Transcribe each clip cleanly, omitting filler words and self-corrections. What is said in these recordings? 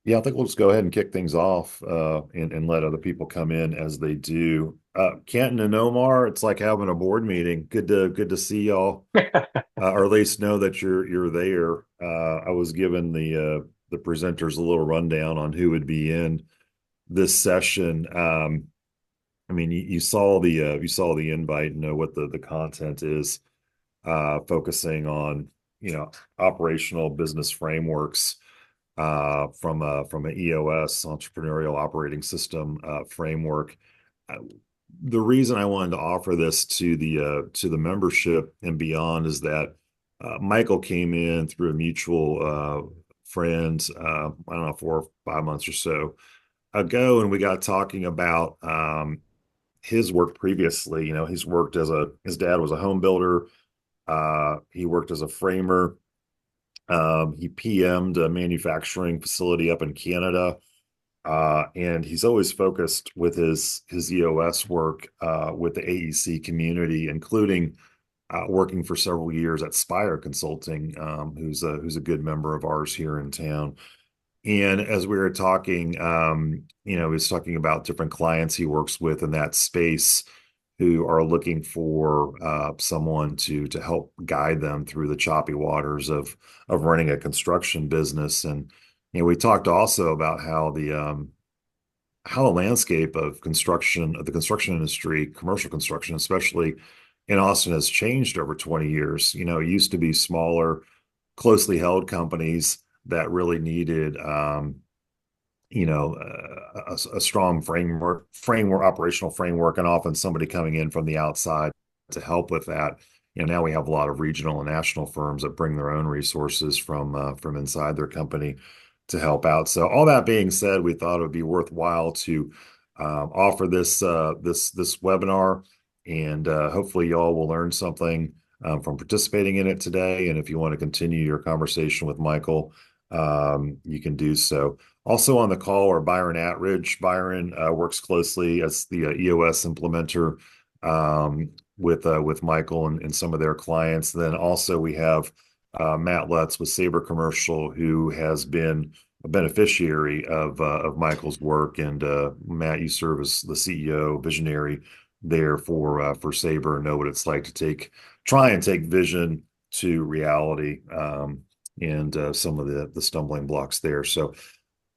Yeah, I think we'll just go ahead and kick things off and let other people come in as they do. Kenton and Omar, it's like having a board meeting. Good to see y'all, or at least know that you're there. I was given the presenters a little rundown on who would be in this session. I mean, you saw the invite and know what the content is, focusing on operational business frameworks from an EOS entrepreneurial operating system framework. Uh, the reason I wanted to offer this to the membership and beyond is that Michael came in through a mutual friend. I don't know, 4 or 5 months or so ago, and we got talking about his work previously. He's worked as his dad was a home builder. He worked as a framer. He PM'd a manufacturing facility up in Canada, and he's always focused with his EOS work with the AEC community, including working for several years at Spire Consulting, who's a good member of ours here in town. And as we were talking, he was talking about different clients he works with in that space who are looking for someone to help guide them through the choppy waters of running a construction business. And we talked also about how the landscape of the construction industry, commercial construction, especially in Austin, has changed over 20 years. It used to be smaller, closely held companies that really needed a strong operational framework, and often somebody coming in from the outside to help with that. Now we have a lot of regional and national firms that bring their own resources from inside their company to help out. So all that being said, we thought it would be worthwhile to offer this webinar, and hopefully y'all will learn something from participating in it today. And if you want to continue your conversation with Michael, you can do so. Also on the call are Byron Attridge. Byron works closely as the EOS implementer with Michael and some of their clients. Then also we have Matt Lutz with Sabre Commercial, who has been a beneficiary of Michael's work. And Matt, you serve as the CEO visionary there for Sabre, and know what it's like to try and take vision to reality, and some of the stumbling blocks there. So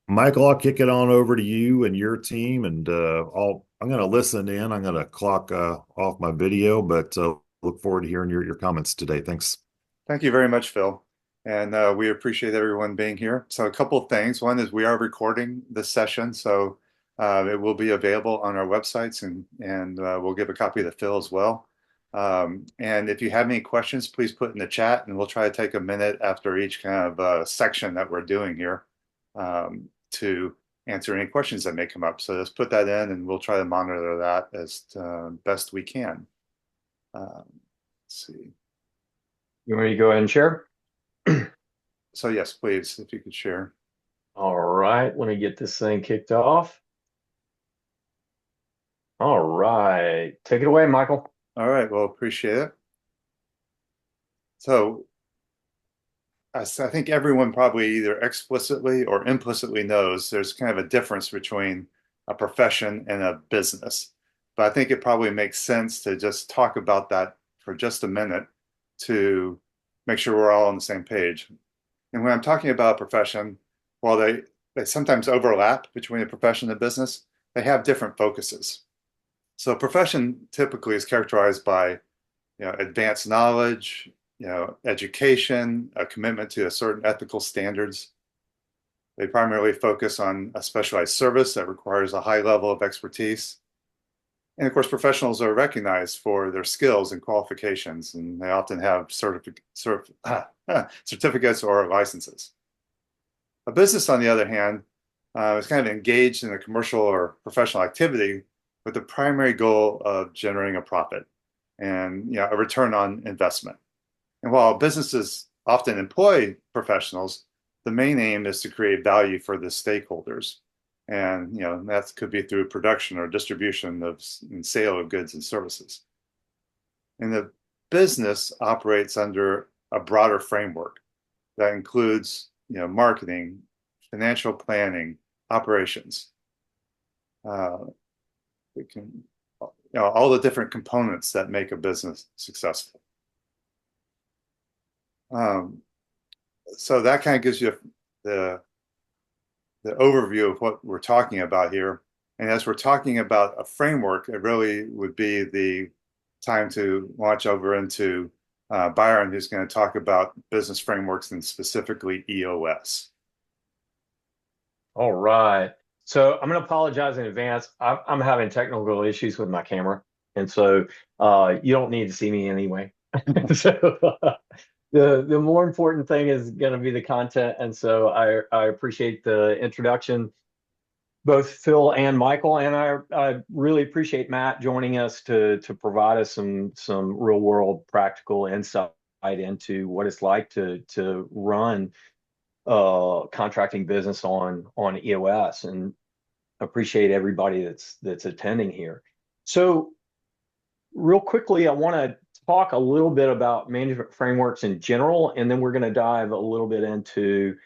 Michael, I'll kick it on over to you and your team, and I'm going to listen in. I'm going to clock off my video, but look forward to hearing your comments today. Thanks. Thank you very much, Phil. And we appreciate everyone being here. So a couple of things. One is we are recording this session, so it will be available on our websites, and we'll give a copy to Phil as well. And if you have any questions, please put in the chat, and we'll try to take a minute after each kind of section that we're doing here to answer any questions that may come up. So just put that in, and we'll try to monitor that as best we can. Let's see. You want me to go ahead and share? So yes, please, if you could share. All right, let me get this thing kicked off. All right, take it away, Michael. All right, well, appreciate it. So I think everyone probably either explicitly or implicitly knows there's kind of a difference between a profession and a business. But I think it probably makes sense to just talk about that for just a minute to make sure we're all on the same page. And when I'm talking about a profession, while they sometimes overlap between a profession and a business, they have different focuses. So a profession typically is characterized by advanced knowledge, education, a commitment to a certain ethical standards. They primarily focus on a specialized service that requires a high level of expertise. And of course, professionals are recognized for their skills and qualifications, and they often have certificates or licenses. A business, on the other hand, is kind of engaged in a commercial or professional activity with the primary goal of generating a profit and a return on investment. And while businesses often employ professionals, the main aim is to create value for the stakeholders. And that could be through production or distribution and sale of goods and services. And the business operates under a broader framework that includes marketing, financial planning, operations. We can, all the different components that make a business successful. So that kind of gives you the overview of what we're talking about here. And as we're talking about a framework, it really would be the time to launch over into Byron, who's going to talk about business frameworks and specifically EOS. All right. So I'm going to apologize in advance. I'm having technical issues with my camera, and so you don't need to see me anyway. So the more important thing is going to be the content, and so I appreciate the introduction, both Phil and Michael, and I really appreciate Matt joining us to provide us some real world practical insight into what it's like to run contracting business on EOS, and appreciate everybody that's attending here. So real quickly, I want to talk a little bit about management frameworks in general, and then we're going to dive a little bit into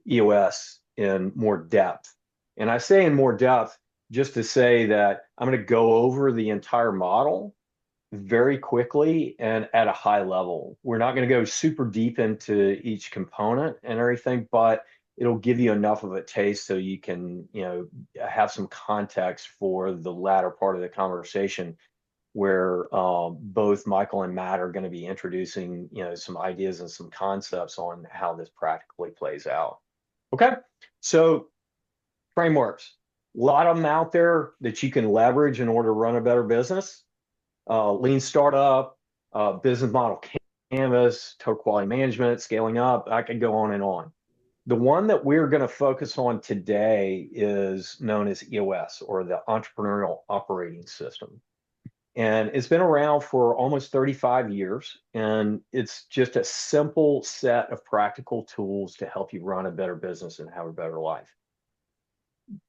EOS in more depth. And I say in more depth just to say that I'm going to go over the entire model very quickly and at a high level. We're not going to go super deep into each component and everything, but it'll give you enough of a taste so you can, have some context for the latter part of the conversation, where both Michael and Matt are going to be introducing, some ideas and some concepts on how this practically plays out. Okay, so frameworks, a lot of them out there that you can leverage in order to run a better business. Lean startup, business model canvas, total quality management, scaling up. I could go on and on. The one that we're going to focus on today is known as EOS, or the Entrepreneurial Operating System. And it's been around for almost 35 years. And it's just a simple set of practical tools to help you run a better business and have a better life.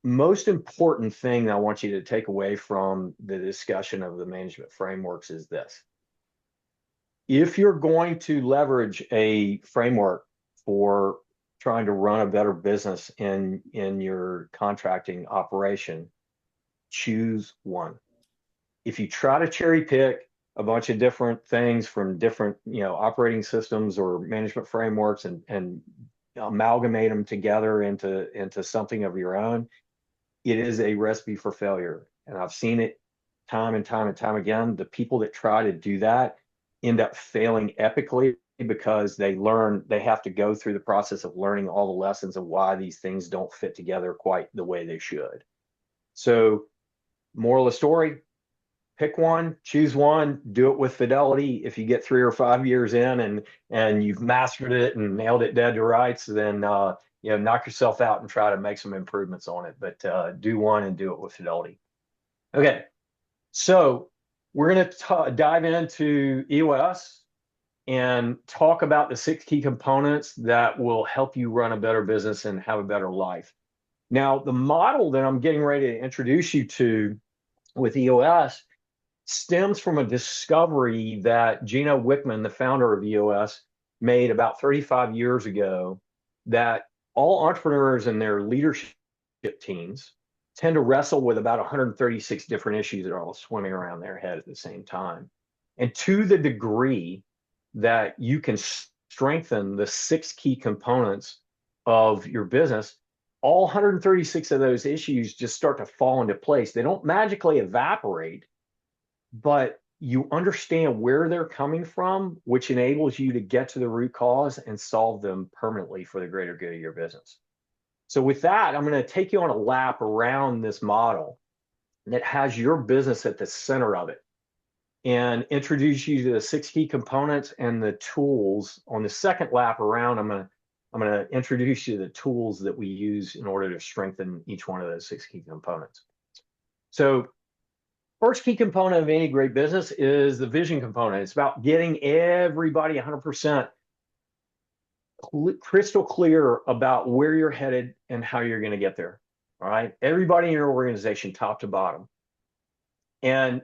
Most important thing I want you to take away from the discussion of the management frameworks is this. If you're going to leverage a framework for trying to run a better business in your contracting operation, choose one. If you try to cherry pick a bunch of different things from different operating systems or management frameworks and amalgamate them together into something of your own, it is a recipe for failure. And I've seen it time and time and time again. The people that try to do that end up failing epically because they have to go through the process of learning all the lessons of why these things don't fit together quite the way they should. So, moral of the story, pick one, choose one, do it with fidelity. If you get 3 or 5 years in and you've mastered it and nailed it dead to rights, then knock yourself out and try to make some improvements on it. But do one and do it with fidelity. Okay, so we're going to dive into EOS and talk about the 6 key components that will help you run a better business and have a better life. Now, the model that I'm getting ready to introduce you to with EOS stems from a discovery that Gino Wickman, the founder of EOS, made about 35 years ago, that all entrepreneurs and their leadership teams tend to wrestle with about 136 different issues that are all swimming around their head at the same time. And to the degree that you can strengthen the 6 key components of your business, all 136 of those issues just start to fall into place. They don't magically evaporate, but you understand where they're coming from, which enables you to get to the root cause and solve them permanently for the greater good of your business. So with that, I'm going to take you on a lap around this model that has your business at the center of it and introduce you to the 6 key components and the tools. On the second lap around, I'm going to introduce you to the tools that we use in order to strengthen each one of those 6 key components. So first key component of any great business is the vision component. It's about getting everybody 100% crystal clear about where you're headed and how you're going to get there. All right. Everybody in your organization, top to bottom. And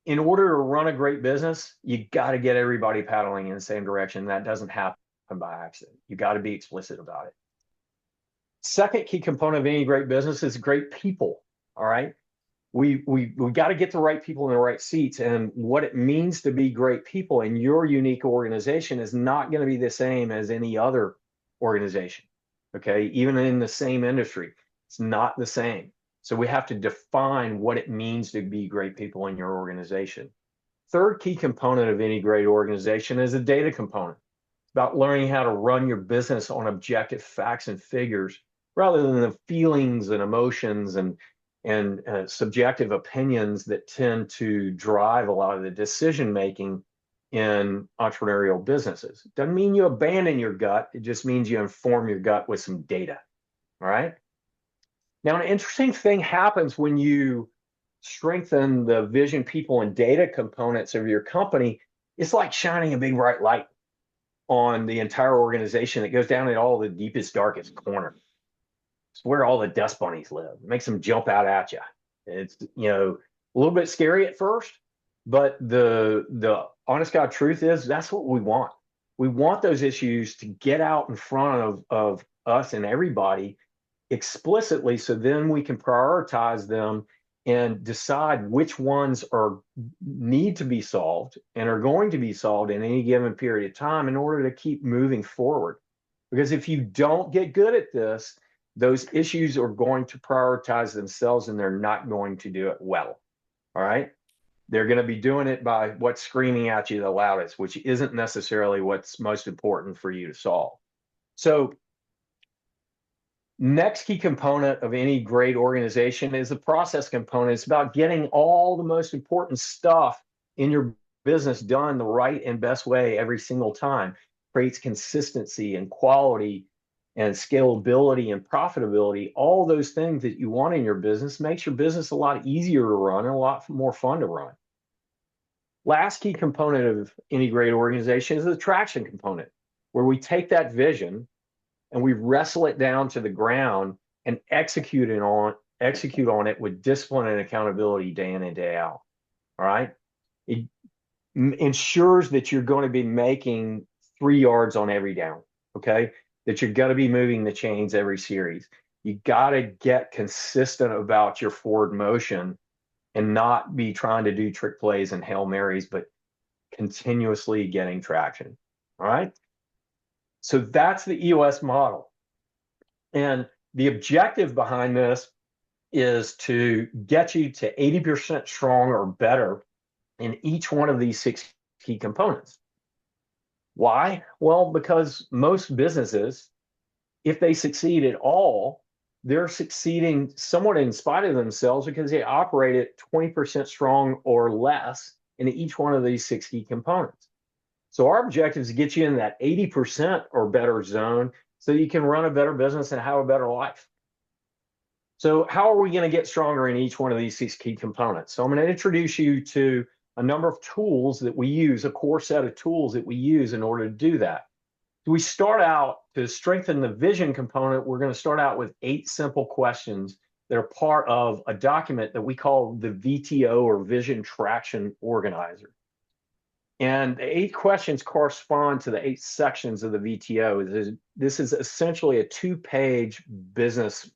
in order to run a great business, you got to get everybody paddling in the same direction. That doesn't happen by accident. You got to be explicit about it. Second key component of any great business is great people. All right. We got to get the right people in the right seats. And what it means to be great people in your unique organization is not going to be the same as any other organization. Okay. Even in the same industry, it's not the same. So we have to define what it means to be great people in your organization. Third key component of any great organization is a data component. It's about learning how to run your business on objective facts and figures rather than the feelings and emotions and subjective opinions that tend to drive a lot of the decision making in entrepreneurial businesses. Doesn't mean you abandon your gut. It just means you inform your gut with some data. All right. Now, an interesting thing happens when you strengthen the vision, people, and data components of your company. It's like shining a big bright light on the entire organization that goes down in all the deepest, darkest corners. It's where all the dust bunnies live. It makes them jump out at you. It's, a little bit scary at first, but the honest God truth is that's what we want. We want those issues to get out in front of us and everybody explicitly, so then we can prioritize them and decide which ones are need to be solved and are going to be solved in any given period of time in order to keep moving forward. Because if you don't get good at this, those issues are going to prioritize themselves and they're not going to do it well. All right. They're going to be doing it by what's screaming at you the loudest, which isn't necessarily what's most important for you to solve. So, next key component of any great organization is the process component. It's about getting all the most important stuff in your business done the right and best way every single time. Creates consistency and quality and scalability and profitability. All those things that you want in your business makes your business a lot easier to run and a lot more fun to run. Last key component of any great organization is the traction component, where we take that vision and we wrestle it down to the ground and execute on it with discipline and accountability day in and day out. All right. It ensures that you're going to be making 3 yards on every down. Okay. That you're going to be moving the chains every series. You got to get consistent about your forward motion and not be trying to do trick plays and Hail Marys, but continuously getting traction. All right. So that's the EOS model. And the objective behind this is to get you to 80% strong or better in each one of these 6 key components. Why? Well, because most businesses, if they succeed at all, they're succeeding somewhat in spite of themselves because they operate at 20% strong or less in each one of these 6 key components. So our objective is to get you in that 80% or better zone so you can run a better business and have a better life. So how are we going to get stronger in each one of these 6 key components? So I'm going to introduce you to a number of tools that we use, a core set of tools that we use in order to do that. We start out to strengthen the vision component. We're going to start out with 8 simple questions that are part of a document that we call the VTO, or Vision Traction Organizer. And the 8 questions correspond to the 8 sections of the VTO. This is essentially a 2-page business,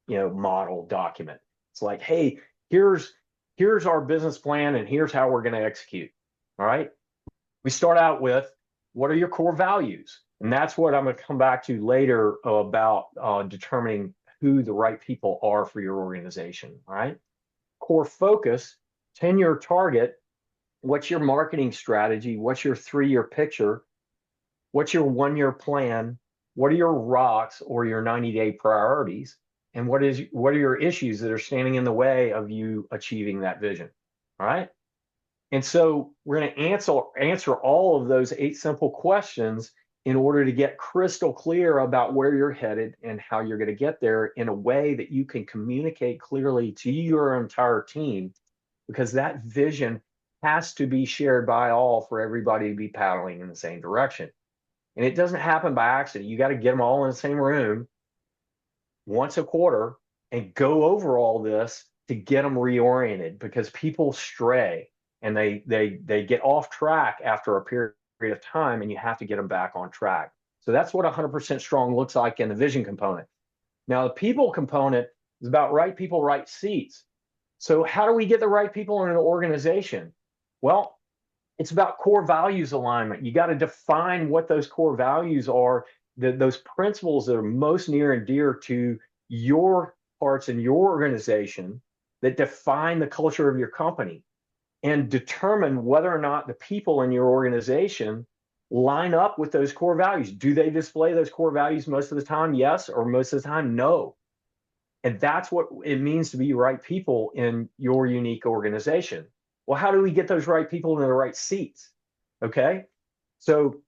model document. It's like, hey, here's our business plan and here's how we're going to execute. All right. We start out with, what are your core values? And that's what I'm going to come back to later about determining who the right people are for your organization. All right. Core focus, 10-year target. What's your marketing strategy? What's your 3-year picture? What's your 1-year plan? What are your rocks or your 90-day priorities? And what are your issues that are standing in the way of you achieving that vision? All right. And so we're going to answer all of those 8 simple questions in order to get crystal clear about where you're headed and how you're going to get there in a way that you can communicate clearly to your entire team, because that vision has to be shared by all for everybody to be paddling in the same direction. And it doesn't happen by accident. You got to get them all in the same room once a quarter and go over all this to get them reoriented, because people stray and they get off track after a period of time, and you have to get them back on track. So that's what 100% strong looks like in the vision component. Now, the people component is about right people, right seats. So how do we get the right people in an organization? Well, it's about core values alignment. You got to define what those core values are, those principles that are most near and dear to your parts in your organization that define the culture of your company, and determine whether or not the people in your organization line up with those core values. Do they display those core values most of the time? Yes, or most of the time, no. And that's what it means to be right people in your unique organization. Well, how do we get those right people in the right seats? Okay. So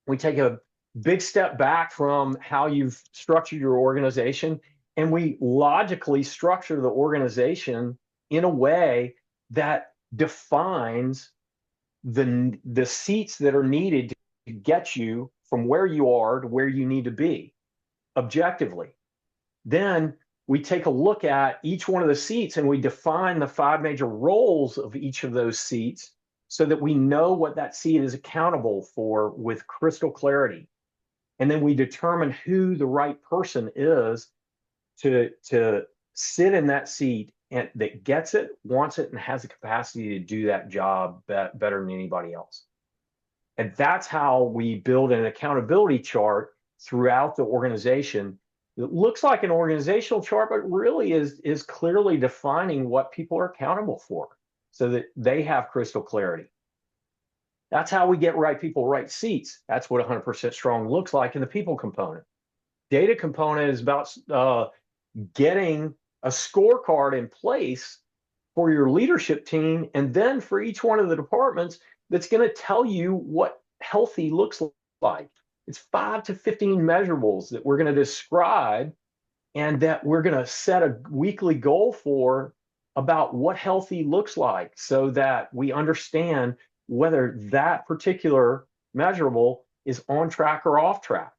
we take a big step back from how you've structured your organization, and we logically structure the organization in a way that defines the seats that are needed to get you from where you are to where you need to be objectively. Then we take a look at each one of the seats and we define the 5 major roles of each of those seats so that we know what that seat is accountable for with crystal clarity. And then we determine who the right person is to sit in that seat and that gets it, wants it, and has the capacity to do that job better than anybody else. And that's how we build an accountability chart throughout the organization. It looks like an organizational chart, but really is clearly defining what people are accountable for so that they have crystal clarity. That's how we get right people, right seats. That's what 100% strong looks like in the people component. Data component is about getting a scorecard in place for your leadership team, and then for each one of the departments that's going to tell you what healthy looks like. It's 5 to 15 measurables that we're going to describe and that we're going to set a weekly goal for about what healthy looks like so that we understand whether that particular measurable is on track or off track.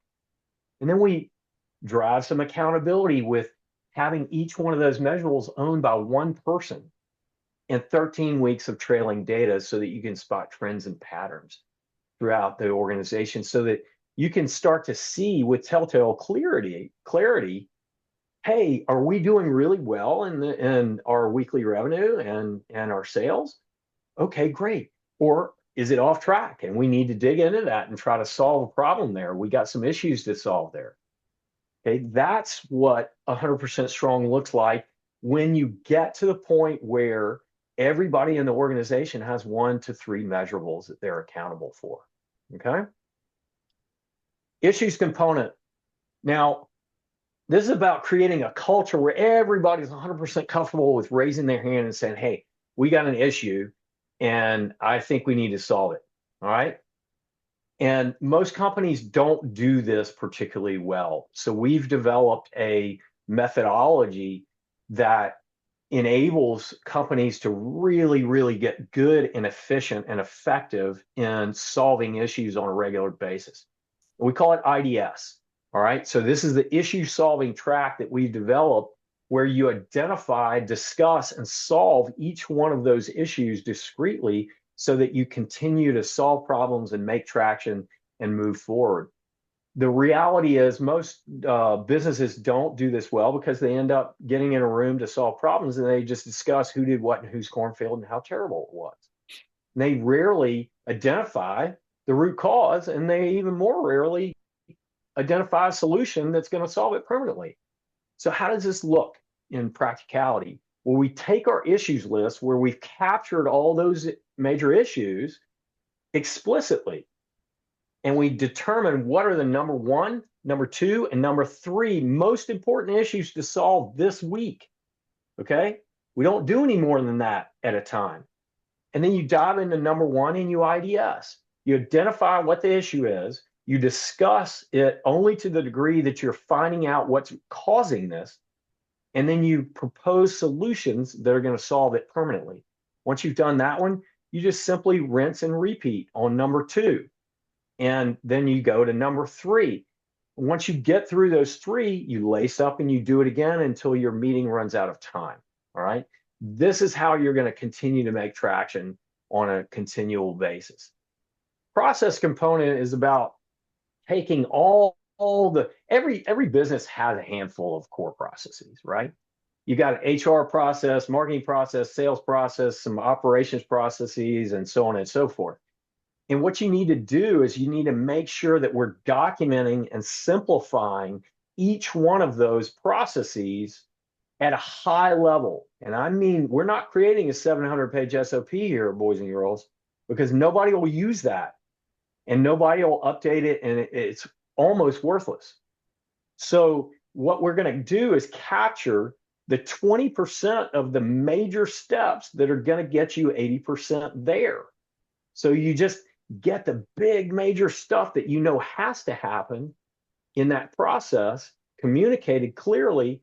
And then we drive some accountability with having each one of those measurables owned by one person and 13 weeks of trailing data so that you can spot trends and patterns throughout the organization so that you can start to see with telltale clarity, hey, are we doing really well in our weekly revenue and our sales? Okay, great. Or is it off track and we need to dig into that and try to solve a problem there? We got some issues to solve there. Okay, that's what 100% strong looks like when you get to the point where everybody in the organization has 1 to 3 measurables that they're accountable for. Okay. Issues component. Now, this is about creating a culture where everybody's 100% comfortable with raising their hand and saying, hey, we got an issue and I think we need to solve it. All right. And most companies don't do this particularly well. So we've developed a methodology that enables companies to really, really get good and efficient and effective in solving issues on a regular basis. We call it IDS. All right. So this is the issue solving track that we've developed where you identify, discuss, and solve each one of those issues discreetly so that you continue to solve problems and make traction and move forward. The reality is most businesses don't do this well because they end up getting in a room to solve problems and they just discuss who did what and whose corn failed and how terrible it was. And they rarely identify the root cause, and they even more rarely identify a solution that's going to solve it permanently. So how does this look in practicality? Well, we take our issues list where we've captured all those major issues explicitly, and we determine what are the number 1, number 2, and number 3 most important issues to solve this week. Okay? We don't do any more than that at a time. And then you dive into number 1 and you IDS. You identify what the issue is. You discuss it only to the degree that you're finding out what's causing this. And then you propose solutions that are going to solve it permanently. Once you've done that one, you just simply rinse and repeat on number 2. And then you go to number 3. Once you get through those 3, you lace up and you do it again until your meeting runs out of time. All right. This is how you're going to continue to make traction on a continual basis. Process component is about taking all all the every business has a handful of core processes, right? You got an HR process, marketing process, sales process, some operations processes, and so on and so forth. And what you need to do is you need to make sure that we're documenting and simplifying each one of those processes at a high level. And I mean, we're not creating a 700-page SOP here, boys and girls, because nobody will use that and nobody will update it, and it's almost worthless. So what we're going to do is capture the 20% of the major steps that are going to get you 80% there. So you just get the big major stuff that you know has to happen in that process communicated clearly,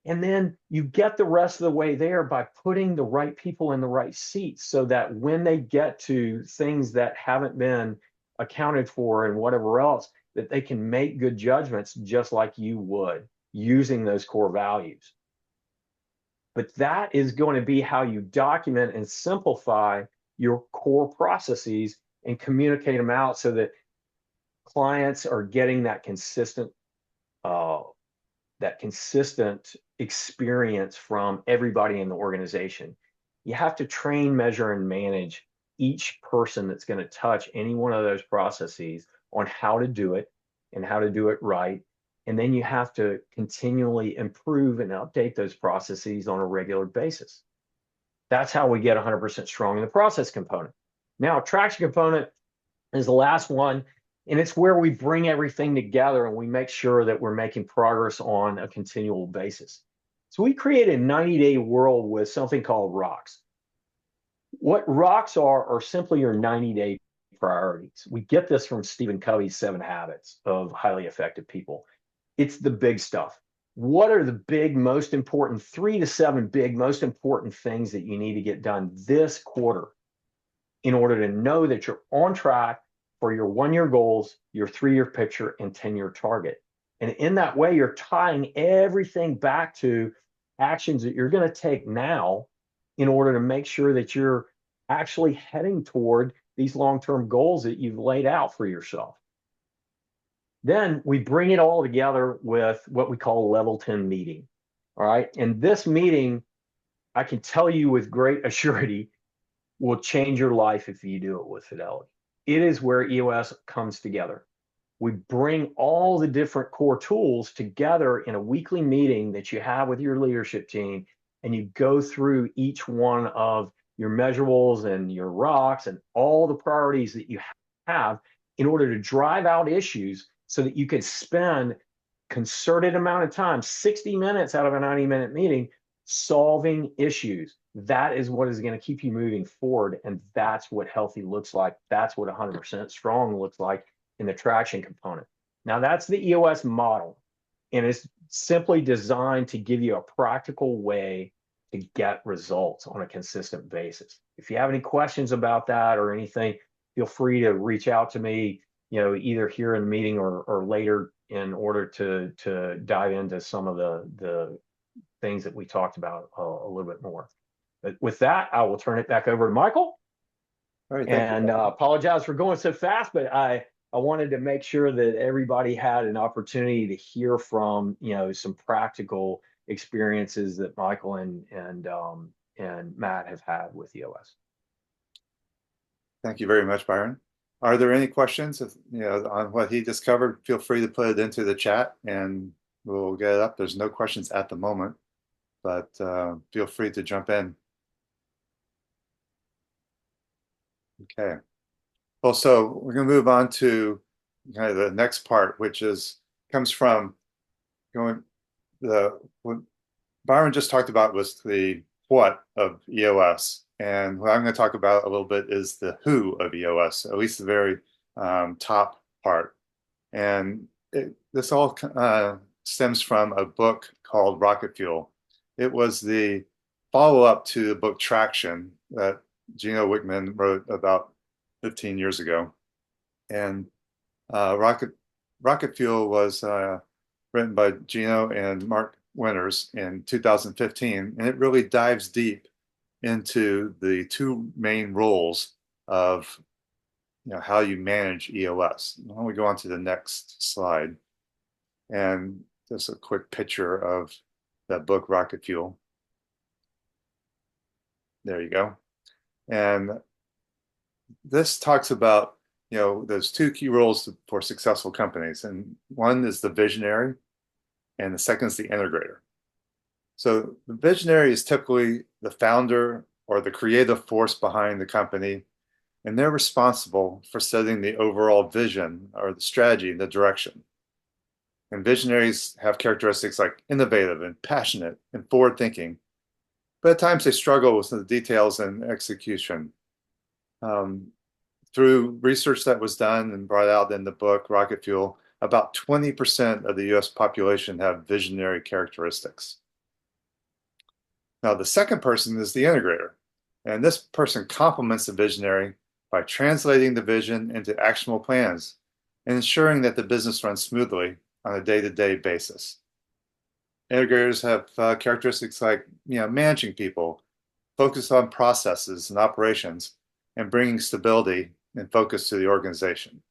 and then you get the rest of the way there by putting the right people in the right seats so that when they get to things that haven't been accounted for and whatever else, that they can make good judgments just like you would using those core values. But that is going to be how you document and simplify your core processes and communicate them out so that clients are getting that consistent experience from everybody in the organization. You have to train, measure, and manage each person that's going to touch any one of those processes on how to do it and how to do it right. And then you have to continually improve and update those processes on a regular basis. That's how we get 100% strong in the process component. Now, traction component is the last one, and it's where we bring everything together and we make sure that we're making progress on a continual basis. So we create a 90-day world with something called rocks. What rocks are simply your 90-day priorities. We get this from Stephen Covey's 7 Habits of Highly Effective People. It's the big stuff. What are the big, most important, 3 to 7 big, most important things that you need to get done this quarter in order to know that you're on track for your 1-year goals, your 3-year picture, and 10-year target? And in that way, you're tying everything back to actions that you're going to take now in order to make sure that you're actually heading toward these long-term goals that you've laid out for yourself. Then we bring it all together with what we call a level 10 meeting. All right. And this meeting, I can tell you with great assurity, will change your life if you do it with fidelity. It is where EOS comes together. We bring all the different core tools together in a weekly meeting that you have with your leadership team, and you go through each one of your measurables and your rocks and all the priorities that you have in order to drive out issues so that you can spend concerted amount of time, 60 minutes out of a 90-minute meeting, solving issues. That is what is going to keep you moving forward. And that's what healthy looks like. That's what 100% strong looks like in the traction component. Now, that's the EOS model. And it's simply designed to give you a practical way to get results on a consistent basis. If you have any questions about that or anything, feel free to reach out to me, either here in the meeting or later in order to dive into some of the things that we talked about a little bit more. But with that, I will turn it back over to Michael. All right, thank you. Apologize for going so fast, but I wanted to make sure that everybody had an opportunity to hear from some practical experiences that Michael and Matt have had with EOS. Thank you very much, Byron. Are there any questions on what he just covered? Feel free to put it into the chat and we'll get it up. There's no questions at the moment, but feel free to jump in. Okay. Well, so we're going to move on to kind of the next part, which comes from what Byron just talked about was the what of EOS. And what I'm going to talk about a little bit is the who of EOS, at least the very top part. And this all stems from a book called Rocket Fuel. It was the follow-up to the book Traction that Gino Wickman wrote about 15 years ago. And Rocket Fuel was written by Gino and Mark Winters in 2015, and it really dives deep into the two main roles of how you manage EOS. Why don't we go on to the next slide? And just a quick picture of that book, Rocket Fuel. There you go. And this talks about, those two key roles for successful companies. And one is the visionary, and the second is the integrator. So the visionary is typically the founder or the creative force behind the company, and they're responsible for setting the overall vision or the strategy and the direction. And visionaries have characteristics like innovative and passionate and forward thinking, but at times they struggle with the details and execution. Through research that was done and brought out in the book, Rocket Fuel, about 20% of the US population have visionary characteristics. Now, the second person is the integrator, and this person complements the visionary by translating the vision into actionable plans and ensuring that the business runs smoothly on a day-to-day basis. Integrators have characteristics like, managing people, focus on processes and operations, and bringing stability and focus to the organization.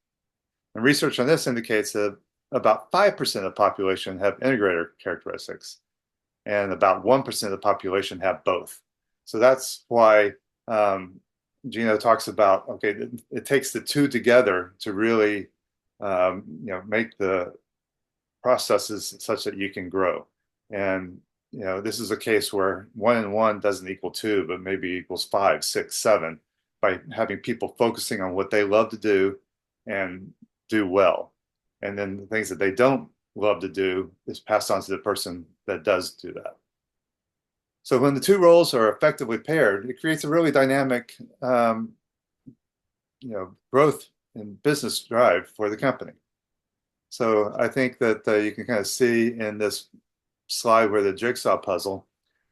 And research on this indicates that about 5% of the population have integrator characteristics, and about 1% of the population have both. So that's why Gino talks about, okay, it takes the two together to really, make the processes such that you can grow. And, this is a case where 1 and 1 doesn't equal 2, but maybe equals 5, 6, 7, by having people focusing on what they love to do and do well. And then the things that they don't love to do is passed on to the person that does do that. So when the two roles are effectively paired, it creates a really dynamic, growth and business drive for the company. So I think that you can kind of see in this slide where the jigsaw puzzle,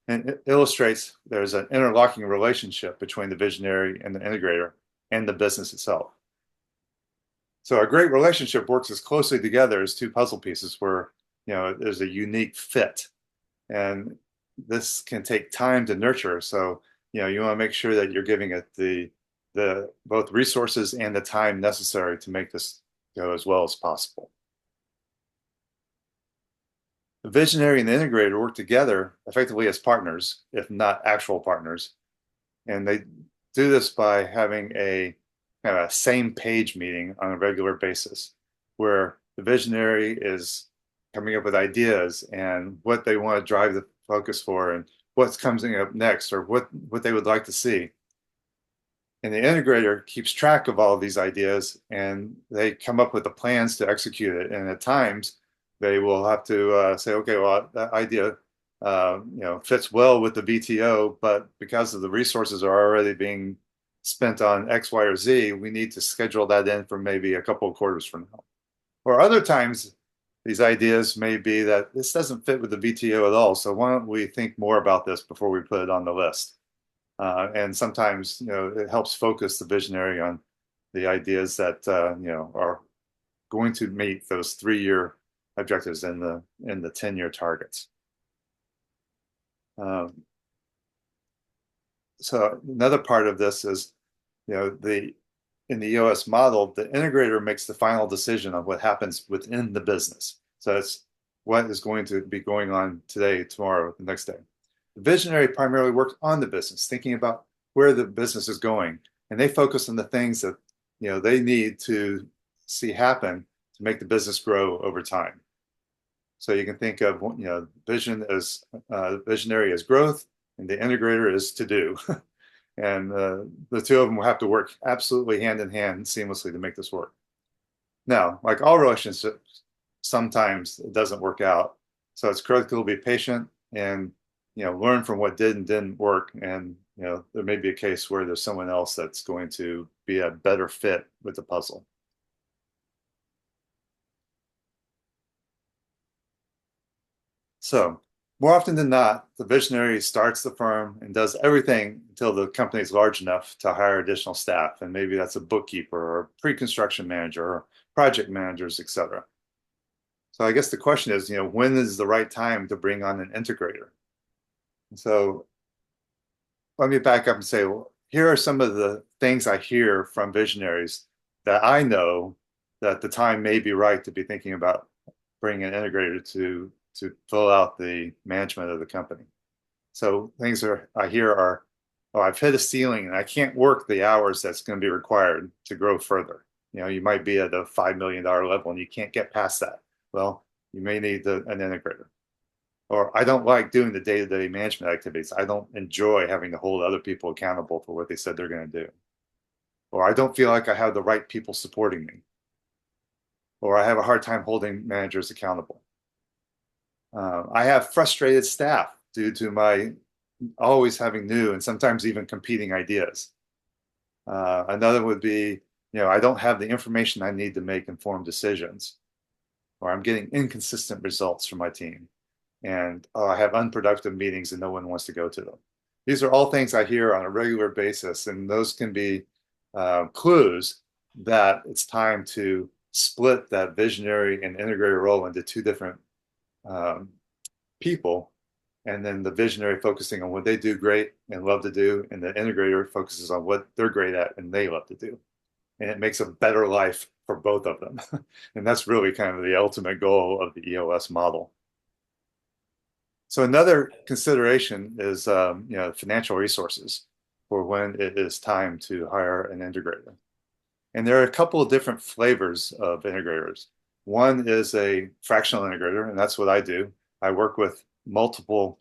and it illustrates there's an interlocking relationship between the visionary and the integrator and the business itself. So a great relationship works as closely together as two puzzle pieces where, there's a unique fit. And this can take time to nurture. So, you want to make sure that you're giving it the both resources and the time necessary to make this go as well as possible. The visionary and the integrator work together effectively as partners, if not actual partners. And they do this by having a kind of a same page meeting on a regular basis, where the visionary is coming up with ideas and what they want to drive the focus for and what's coming up next or what they would like to see. And the integrator keeps track of all of these ideas and they come up with the plans to execute it. And at times they will have to say, okay, well, that idea fits well with the VTO, but because of the resources are already being spent on X, Y, or Z, we need to schedule that in for maybe a couple of quarters from now. Or other times, these ideas may be that this doesn't fit with the VTO at all, so why don't we think more about this before we put it on the list? And sometimes, it helps focus the visionary on the ideas that, are going to meet those 3-year objectives in the 10-year targets. So another part of this is, in the EOS model, the integrator makes the final decision on what happens within the business. So it's what is going to be going on today, tomorrow, the next day. The visionary primarily works on the business, thinking about where the business is going, and they focus on the things that they need to see happen to make the business grow over time. So you can think of vision as visionary as growth, and the integrator is to do. And the two of them will have to work absolutely hand in hand seamlessly to make this work. Now, like all relationships, sometimes it doesn't work out. So it's critical to be patient and learn from what did and didn't work. And there may be a case where there's someone else that's going to be a better fit with the puzzle. So more often than not, the visionary starts the firm and does everything until the company is large enough to hire additional staff. And maybe that's a bookkeeper or a pre-construction manager or project managers, et cetera. So I guess the question is, when is the right time to bring on an integrator? And so let me back up and say, well, here are some of the things I hear from visionaries that I know that the time may be right to be thinking about bring an integrator to fill out the management of the company. So things I hear are, oh, I've hit a ceiling and I can't work the hours that's going to be required to grow further. You might be at a $5 million level and you can't get past that. Well, you may need an integrator. Or I don't like doing the day-to-day management activities. I don't enjoy having to hold other people accountable for what they said they're going to do. Or I don't feel like I have the right people supporting me. Or I have a hard time holding managers accountable. I have frustrated staff due to my always having new and sometimes even competing ideas. Another would be, I don't have the information I need to make informed decisions, or I'm getting inconsistent results from my team, and I have unproductive meetings and no one wants to go to them. These are all things I hear on a regular basis, and those can be clues that it's time to split that visionary and integrator role into two different people, and then the visionary focusing on what they do great and love to do, and the integrator focuses on what they're great at and they love to do. And it makes a better life for both of them. And that's really kind of the ultimate goal of the EOS model. So another consideration is financial resources for when it is time to hire an integrator. And there are a couple of different flavors of integrators. One is a fractional integrator, and that's what I do. I work with multiple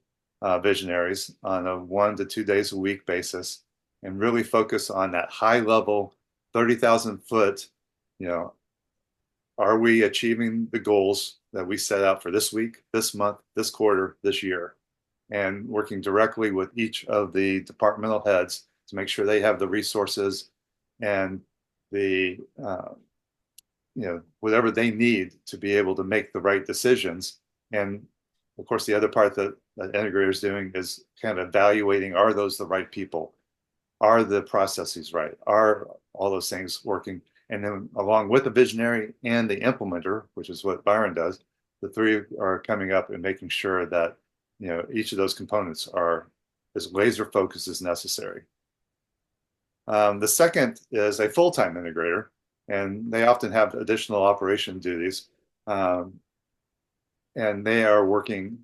visionaries on a 1 to 2 days a week basis and really focus on that high level, 30,000 foot, are we achieving the goals that we set out for this week, this month, this quarter, this year? And working directly with each of the departmental heads to make sure they have the resources and the whatever they need to be able to make the right decisions. And of course, the other part that integrator is doing is kind of evaluating, are those the right people? Are the processes right? Are all those things working? And then along with the visionary and the implementer, which is what Byron does, the three are coming up and making sure that each of those components are as laser focused as necessary. The second is a full-time integrator, and they often have additional operation duties. And they are working,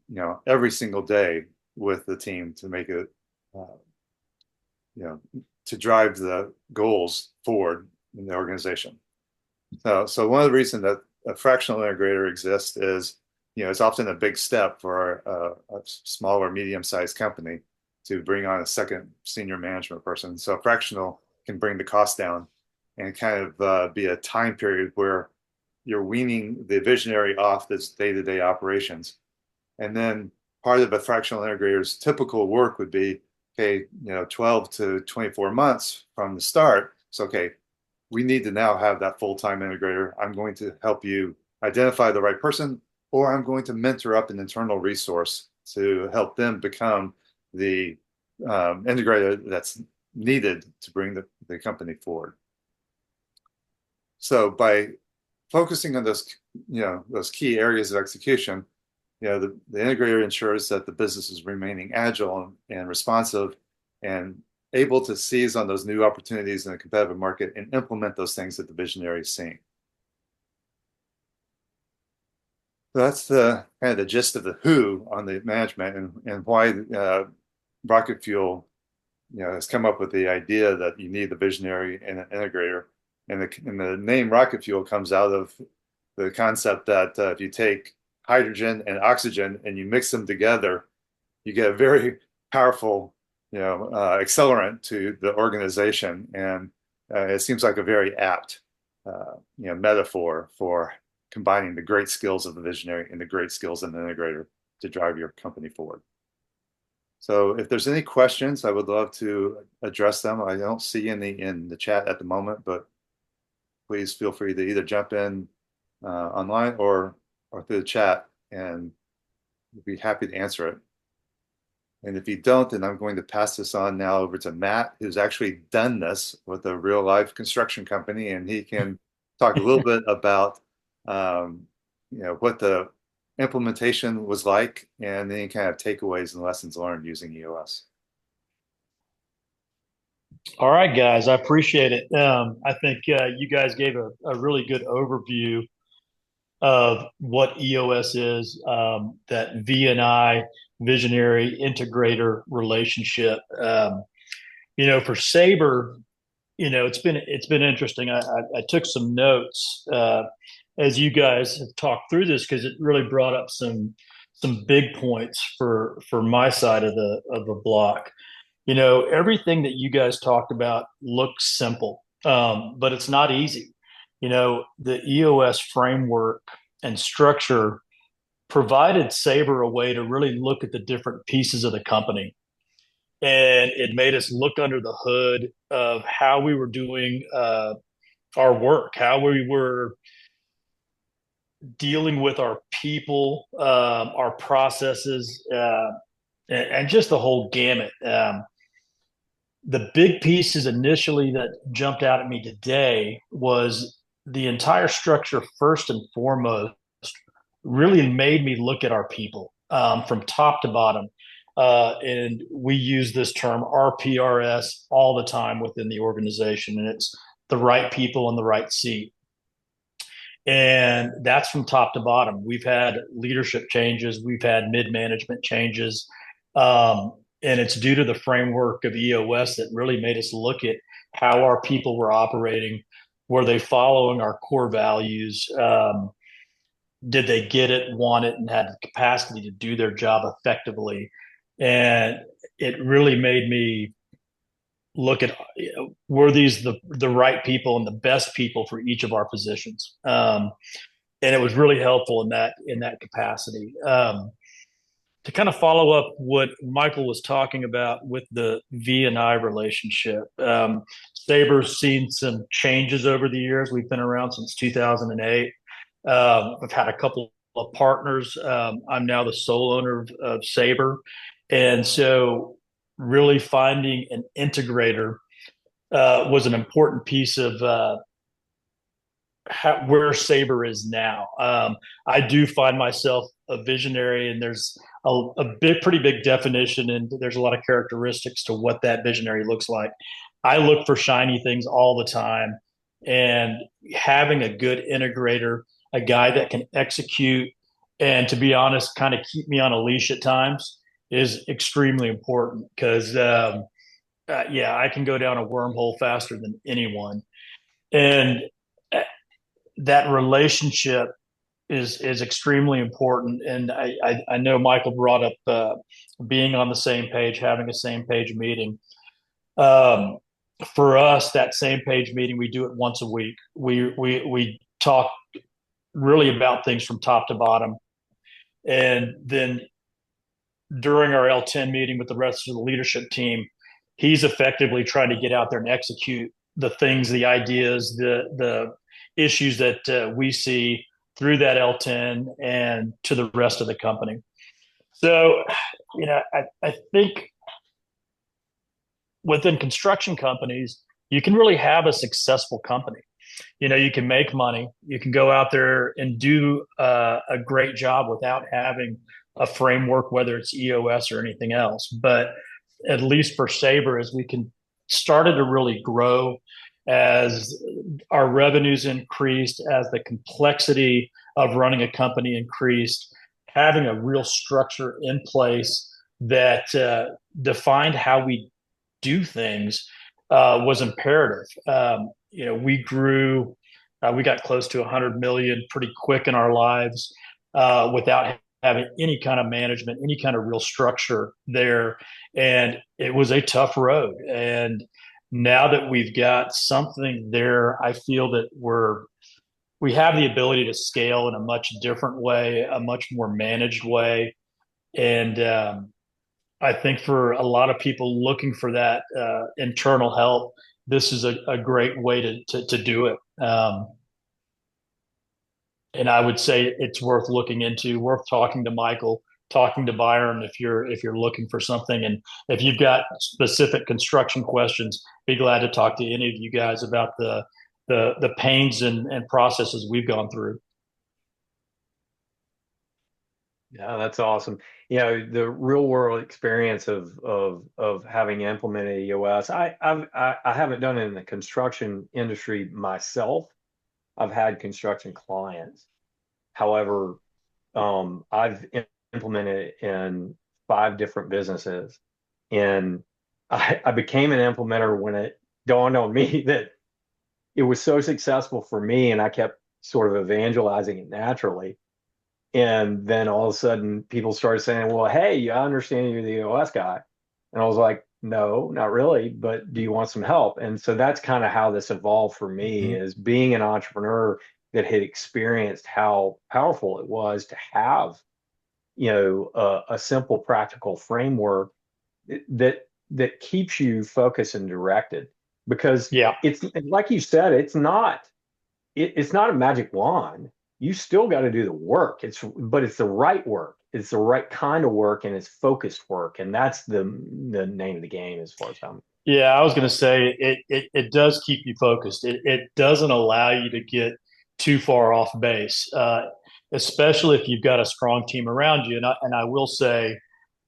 every single day with the team to make it, to drive the goals forward in the organization. So one of the reasons that a fractional integrator exists is, it's often a big step for a small or medium-sized company to bring on a second senior management person. So fractional can bring the cost down and kind of be a time period where you're weaning the visionary off this day-to-day operations. And then part of a fractional integrator's typical work would be, okay, 12 to 24 months from the start. So, okay, we need to now have that full-time integrator. I'm going to help you identify the right person, or I'm going to mentor up an internal resource to help them become the integrator that's needed to bring the company forward. So by focusing on those key areas of execution, the integrator ensures that the business is remaining agile and responsive and able to seize on those new opportunities in a competitive market and implement those things that the visionary is seeing. So that's the kind of the gist of the who on the management and why Rocket Fuel has come up with the idea that you need the visionary and an integrator. And the name Rocket Fuel comes out of the concept that if you take hydrogen and oxygen and you mix them together, you get a very powerful, accelerant to the organization. And it seems like a very apt, metaphor for combining the great skills of the visionary and the great skills of the integrator to drive your company forward. So if there's any questions, I would love to address them. I don't see any in the chat at the moment, but please feel free to either jump in online or through the chat, and we'd be happy to answer it. And if you don't, then I'm going to pass this on now over to Matt, who's actually done this with a real life construction company, and he can talk a little bit about what the implementation was like and any kind of takeaways and lessons learned using EOS. All right, guys, I appreciate it. I think you guys gave a really good overview of what EOS is, that V&I visionary integrator relationship. For Sabre, it's been interesting. I took some notes as you guys have talked through this because it really brought up some big points for my side of the block. Everything that you guys talked about looks simple, but it's not easy. The EOS framework and structure provided Sabre a way to really look at the different pieces of the company. And it made us look under the hood of how we were doing our work, how we were dealing with our people, our processes, and just the whole gamut. The big pieces initially that jumped out at me today was the entire structure, first and foremost, really made me look at our people from top to bottom. And we use this term RPRS all the time within the organization, and it's the right people in the right seat. And that's from top to bottom. We've had leadership changes, we've had mid management changes. And it's due to the framework of EOS that really made us look at how our people were operating. Were they following our core values? Did they get it, want it, and had the capacity to do their job effectively? And it really made me look at, were these the right people and the best people for each of our positions? And it was really helpful in that capacity. To kind of follow up what Michael was talking about with the V and I relationship, Sabre's seen some changes over the years. We've been around since 2008. I've had a couple of partners. I'm now the sole owner of Sabre. And so really finding an integrator was an important piece of where Sabre is now. I do find myself a visionary, and there's pretty big definition, and there's a lot of characteristics to what that visionary looks like. I look for shiny things all the time, and having a good integrator, a guy that can execute, and to be honest, kind of keep me on a leash at times is extremely important because, yeah, I can go down a wormhole faster than anyone. And that relationship is extremely important. And I know Michael brought up being on the same page, having a same page meeting. Um, for us, that same page meeting, we do it once a week. We talk really about things from top to bottom, and then during our L10 meeting with the rest of the leadership team, he's effectively trying to get out there and execute the things, the ideas, the issues that we see through that L10 and to the rest of the company. So, I think within construction companies, you can really have a successful company. You can make money, you can go out there and do a great job without having a framework, whether it's EOS or anything else. But at least for Sabre, as we can started to really grow, as our revenues increased, as the complexity of running a company increased, having a real structure in place that defined how we do things was imperative. We grew, we got close to 100 million pretty quick in our lives without having any kind of management, any kind of real structure there. And it was a tough road. And now that we've got something there, I feel that we have the ability to scale in a much different way, a much more managed way. And I think for a lot of people looking for that internal help, this is a great way to do it. And I would say it's worth looking into, worth talking to Michael, talking to Byron if you're looking for something. And if you've got specific construction questions, be glad to talk to any of you guys about the pains and processes we've gone through. Yeah, that's awesome. The real world experience of having implemented EOS. I haven't done it in the construction industry myself. I've had construction clients. However, I've implemented it in 5 different businesses, and I became an implementer when it dawned on me that it was so successful for me, and I kept sort of evangelizing it naturally. And then all of a sudden, people started saying, "Well, hey, I understand you're the EOS guy," and I was like, "No, not really, but do you want some help?" And so that's kind of how this evolved for me, Mhm. is being an entrepreneur that had experienced how powerful it was to have, a simple practical framework that keeps you focused and directed. Because Yeah. it's like you said, it's not a magic wand. You still got to do the work. But it's the right work. It's the right kind of work, and it's focused work, and that's the name of the game as far as I'm. Yeah, I was going to say it does keep you focused. It doesn't allow you to get too far off base, especially if you've got a strong team around you. And I will say,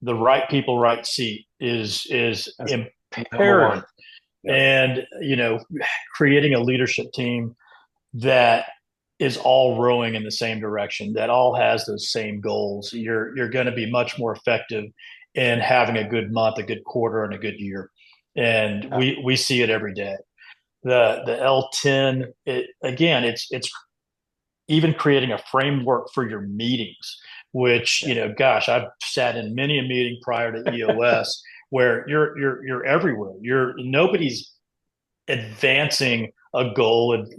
the right people, right seat is That's number imperative. one. Yeah. And creating a leadership team that is all rowing in the same direction, that all has those same goals, you're going to be much more effective in having a good month, a good quarter, and a good year. And Yeah, we see it every day. The L10, again, it's even creating a framework for your meetings, which, yeah, gosh, I've sat in many a meeting prior to EOS where you're everywhere. Nobody's advancing a goal and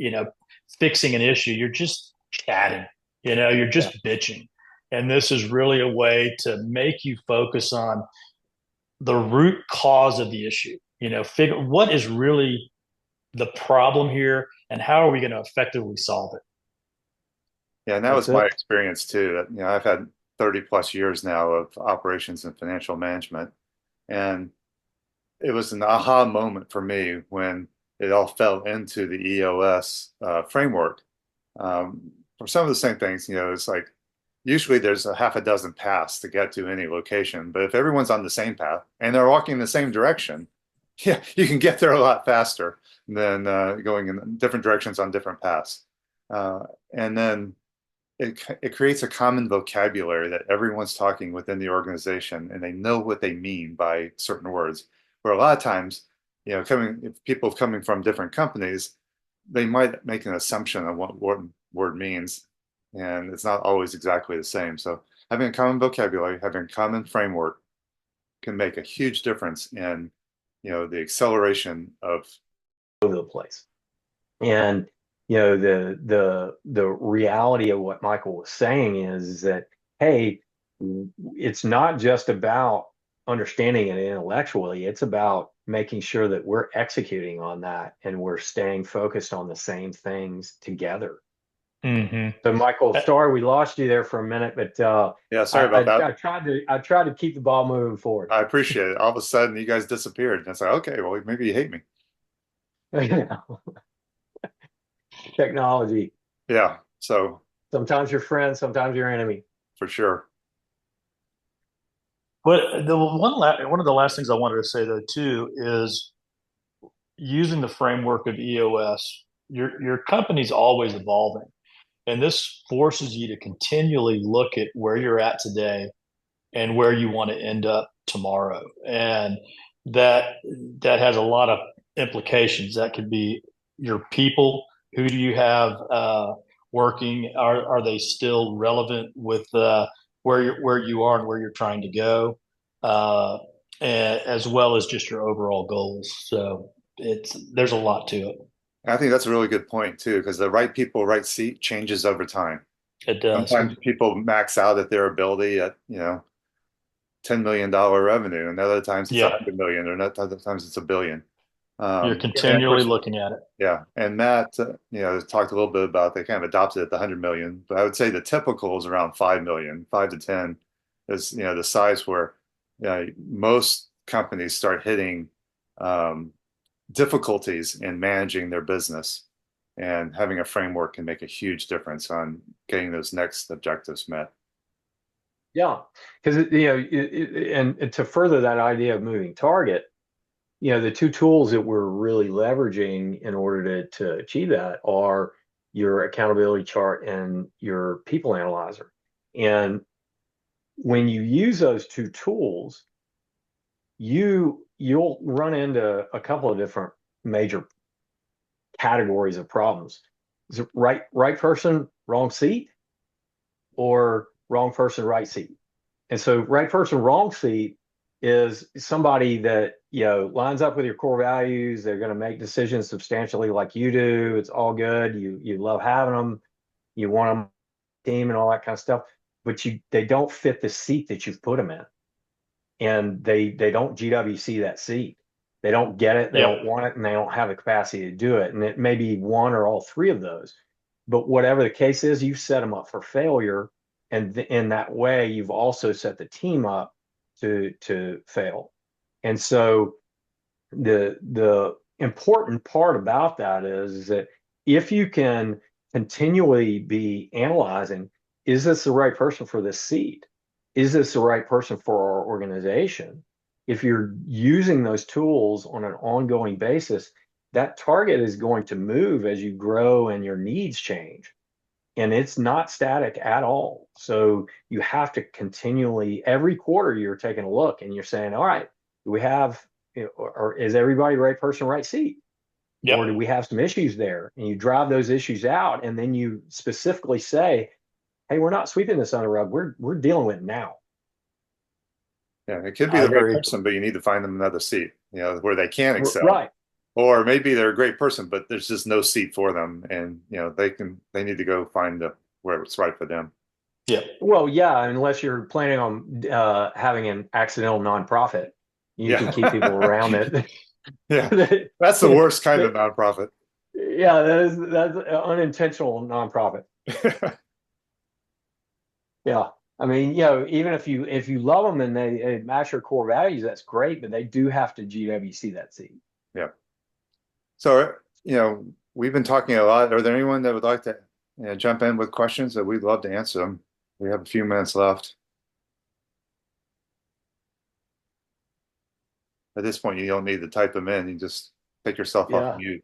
fixing an issue. You're just chatting. You're yeah. just bitching. And this is really a way to make you focus on the root cause of the issue. Figure what is really the problem here, and how are we going to effectively solve it. Yeah, and that That's was my it. experience too. I've had 30 plus years now of operations and financial management, and it was an aha moment for me when it all fell into the EOS framework. For some of the same things, it's like usually there's a half a dozen paths to get to any location, but if everyone's on the same path and they're walking in the same direction, yeah, you can get there a lot faster than going in different directions on different paths. And then it creates a common vocabulary that everyone's talking within the organization and they know what they mean by certain words. Where a lot of times, if people coming from different companies, they might make an assumption on what word means, and it's not always exactly the same. So having a common vocabulary, having a common framework can make a huge difference in, the acceleration of. Over the place. And the reality of what Michael was saying is that, hey, it's not just about understanding it intellectually. It's about making sure that we're executing on that and we're staying focused on the same things together. Mm-hmm. So, Michael, sorry we lost you there for a minute, but Yeah, sorry I, about I that. I tried to keep the ball moving forward. I appreciate it. All of a sudden, you guys disappeared, and it's like, okay, well, maybe you hate me. Technology. Yeah, so Sometimes you're friend, sometimes you're enemy. for sure. But one of the last things I wanted to say though too is using the framework of EOS. Your company's always evolving, and this forces you to continually look at where you're at today and where you want to end up tomorrow. And that that has a lot of implications. That could be your people. Who do you have working? Are they still relevant with where you are and where you're trying to go, uh, as well as just your overall goals? So there's a lot to it. I think that's a really good point too, because the right people, right seat changes over time. It does. Sometimes people max out at their ability at, $10 million revenue, and other times it's Yeah, 100 million, or other times it's a billion. you're And of continually course, looking at it. yeah. And Matt, talked a little bit about they kind of adopted at the 100 million, but I would say the typical is around 5 million, 5 to 10 is, the size where most companies start hitting um, difficulties in managing their business, and having a framework can make a huge difference on getting those next objectives met. Yeah, because and to further that idea of moving target, the two tools that we're really leveraging in order to achieve that are your accountability chart, and your people analyzer. And when you use those two tools, you'll run into a couple of different major categories of problems. Is it right person, wrong seat, or wrong person, right seat? And so right person, wrong seat is somebody that, lines up with your core values. They're going to make decisions substantially like you do. It's all good. You love having them. You want them team and all that kind of stuff, but they don't fit the seat that you've put them in, and they don't GWC that seat. They don't get it. They Yeah. don't want it, and they don't have the capacity to do it. And it may be one or all three of those, but whatever the case is, you set them up for failure, and in that way, you've also set the team up to fail. And so the important part about that is that if you can continually be analyzing, is this the right person for this seat? Is this the right person for our organization? If you're using those tools on an ongoing basis, that target is going to move as you grow and your needs change. And it's not static at all. So you have to continually, every quarter, you're taking a look and you're saying, all right, do we have, or is everybody the right person, right seat? Yep. Or do we have some issues there? And you drive those issues out, and then you specifically say, hey, we're not sweeping this under the rug. We're dealing with it now. Yeah, it could be the right person, but you need to find them another seat, where they can excel. Right. Or maybe they're a great person, but there's just no seat for them, and they need to go find where it's right for them. Yeah. Well, yeah, unless you're planning on having an accidental nonprofit, you can keep people around it. Yeah, that's the worst kind of nonprofit. Yeah, that's an unintentional nonprofit. Yeah. I mean, even if you love them and they match your core values, that's great, but they do have to GWC that seat. Yeah. So, we've been talking a lot. Are there anyone that would like to jump in with questions? That we'd love to answer them. We have a few minutes left. At this point, you don't need to type them in. You just take yourself off mute.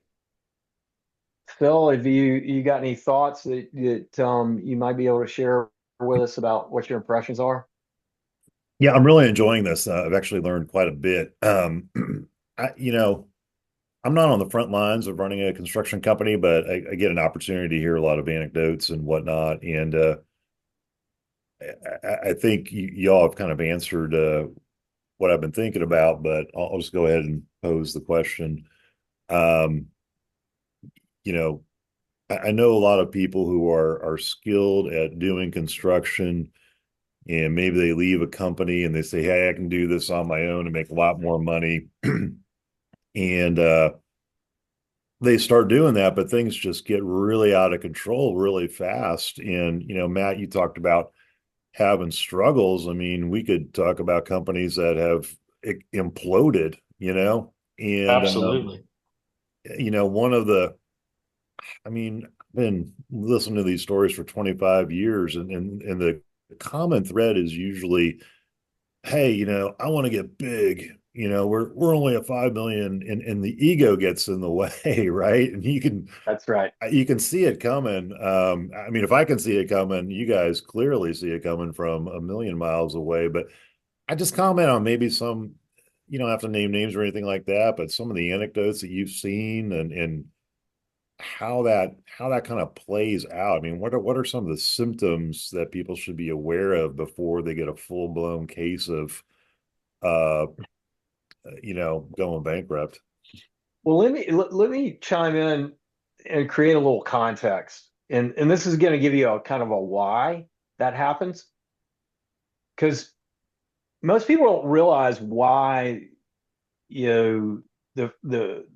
Phil, have you got any thoughts that you might be able to share with us about what your impressions are? Yeah, I'm really enjoying this. I've actually learned quite a bit. I'm not on the front lines of running a construction company, but I get an opportunity to hear a lot of anecdotes and whatnot. And I think y'all have kind of answered what I've been thinking about, but I'll just go ahead and pose the question. I know a lot of people who are skilled at doing construction, and maybe they leave a company and they say, hey, I can do this on my own and make a lot more money. And they start doing that, but things just get really out of control really fast. And, Matt, you talked about having struggles. I mean, we could talk about companies that have imploded, and Absolutely. One of I've been listening to these stories for 25 years, and the common thread is usually, hey, I want to get big. We're only at 5 million, and the ego gets in the way, right? And that's right. You can see it coming. If I can see it coming, you guys clearly see it coming from a million miles away. But I just comment on maybe some, you don't have to name names or anything like that, but some of the anecdotes that you've seen and how that kind of plays out. I mean, what are some of the symptoms that people should be aware of before they get a full-blown case of going bankrupt? Well, let me chime in and create a little context. And this is going to give you a kind of a why that happens. Because most people don't realize why, the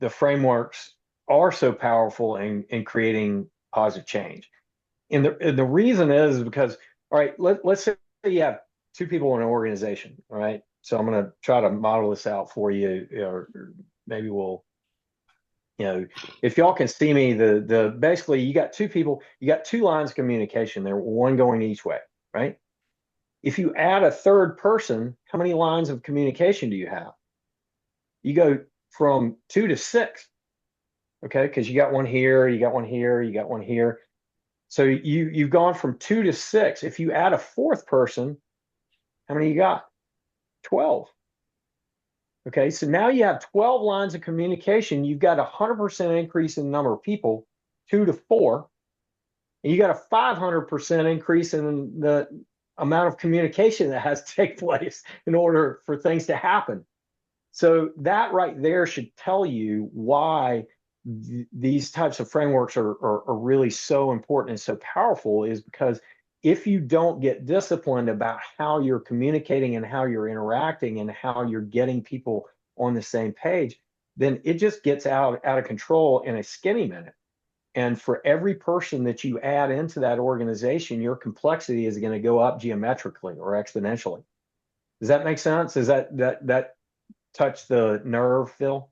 frameworks are so powerful in creating positive change. And the reason is because, all right, let's say you have two people in an organization, all right? So I'm going to try to model this out for you, or maybe we'll, if y'all can see me, the basically you got two people, you got two lines of communication there, one going each way, right? If you add a third person, how many lines of communication do you have? You go from 2 to 6, Okay, because you got one here, you got one here, you got one here. So you've gone from 2 to 6. If you add a fourth person, how many you got? 12. Okay, so now you have 12 lines of communication. You've got a 100% increase in the number of people, 2 to 4, and you got a 500% increase in the amount of communication that has to take place in order for things to happen. So that right there should tell you why these types of frameworks are really so important and so powerful, is because if you don't get disciplined about how you're communicating and how you're interacting and how you're getting people on the same page, then it just gets out of control in a skinny minute. And for every person that you add into that organization, your complexity is going to go up geometrically or exponentially. Does that make sense? Does that touch the nerve, Phil?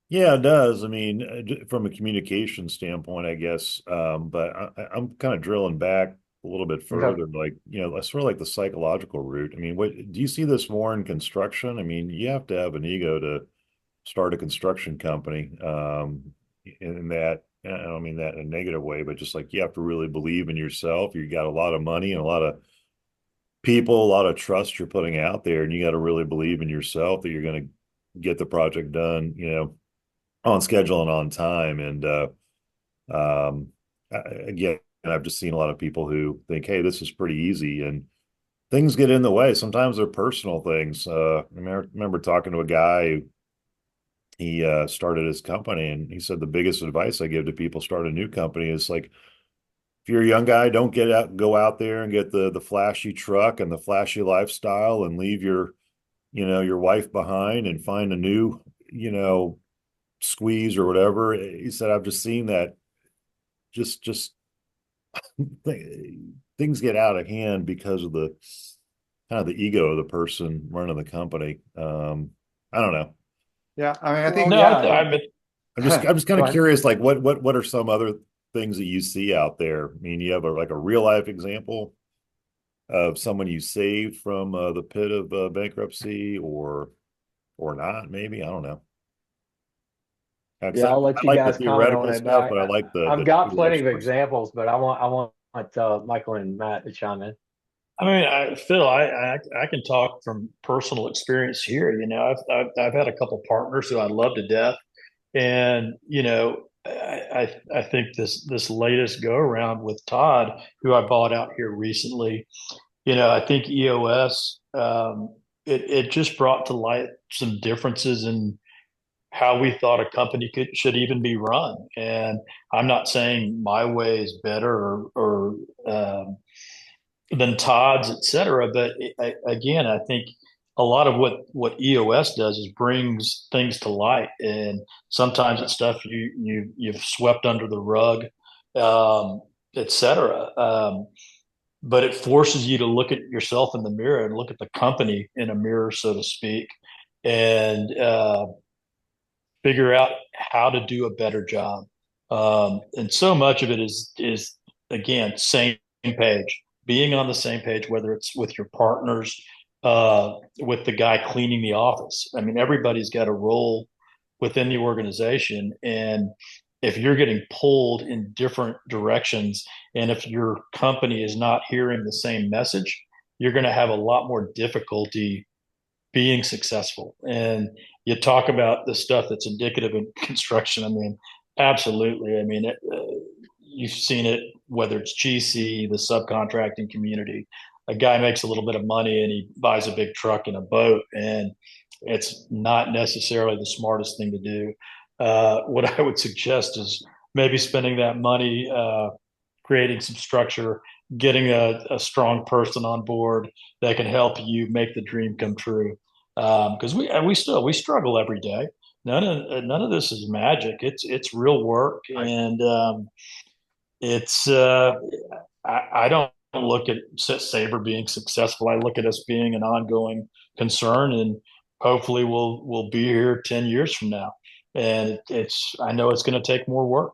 Yeah, it does. I mean, from a communication standpoint, I guess. But I'm kind of drilling back a little bit Okay. further, like, sort of like the psychological route. I mean, what do you see this more in construction? I mean, you have to have an ego to start a construction company. In that, I don't mean that in a negative way, but just like you have to really believe in yourself. You got a lot of money and a lot of people, a lot of trust you're putting out there, and you got to really believe in yourself that you're going to get the project done, on schedule and on time. And um, again, I've just seen a lot of people who think, "Hey, this is pretty easy," and things get in the way. Sometimes they're personal things. I remember talking to a guy. He started his company, and he said the biggest advice I give to people start a new company is like, if you're a young guy, don't go out there and get the flashy truck and the flashy lifestyle and leave your wife behind and find a new, you know, squeeze or whatever. He said, I've just seen that just things get out of hand because of the kind of the ego of the person running the company. I don't know. Yeah, I mean, I Well, think No, yeah. I mean, I'm just kind Go of ahead. curious, like what are some other things that you see out there? I mean, you have like a real life example of someone you saved from the pit of bankruptcy, or not, maybe. I don't know. 'Cause Yeah, I'll let I you like the guys comment on theoretical it, but stuff, but I like I've the got true plenty of experts. examples, but I want Michael and Matt to chime in. I mean, Phil, I can talk from personal experience here. I've had a couple partners who I love to death, and I think this latest go around with Todd, who I bought out here recently. I think EOS, it just brought to light some differences in how we thought a company should even be run. And I'm not saying my way is better or than Todd's, et cetera. But again, I think a lot of what EOS does is brings things to light, and sometimes it's stuff you've swept under the rug, et cetera. But it forces you to look at yourself in the mirror and look at the company in a mirror, so to speak, and figure out how to do a better job. And so much of it is again same page, being on the same page, whether it's with your partners, with the guy cleaning the office. I mean, everybody's got a role within the organization, and if you're getting pulled in different directions, and if your company is not hearing the same message, you're going to have a lot more difficulty being successful. And you talk about the stuff that's indicative in construction. I mean, absolutely. I mean, you've seen it, whether it's GC, the subcontracting community. A guy makes a little bit of money and he buys a big truck and a boat, and it's not necessarily the smartest thing to do. What I would suggest is maybe spending that money, creating some structure, getting a strong person on board that can help you make the dream come true. Because we struggle every day. None of this is magic. It's real work, and it's I don't look at Sabre being successful. I look at us being an ongoing concern, and hopefully we'll be here 10 years from now. And it's I know it's going to take more work.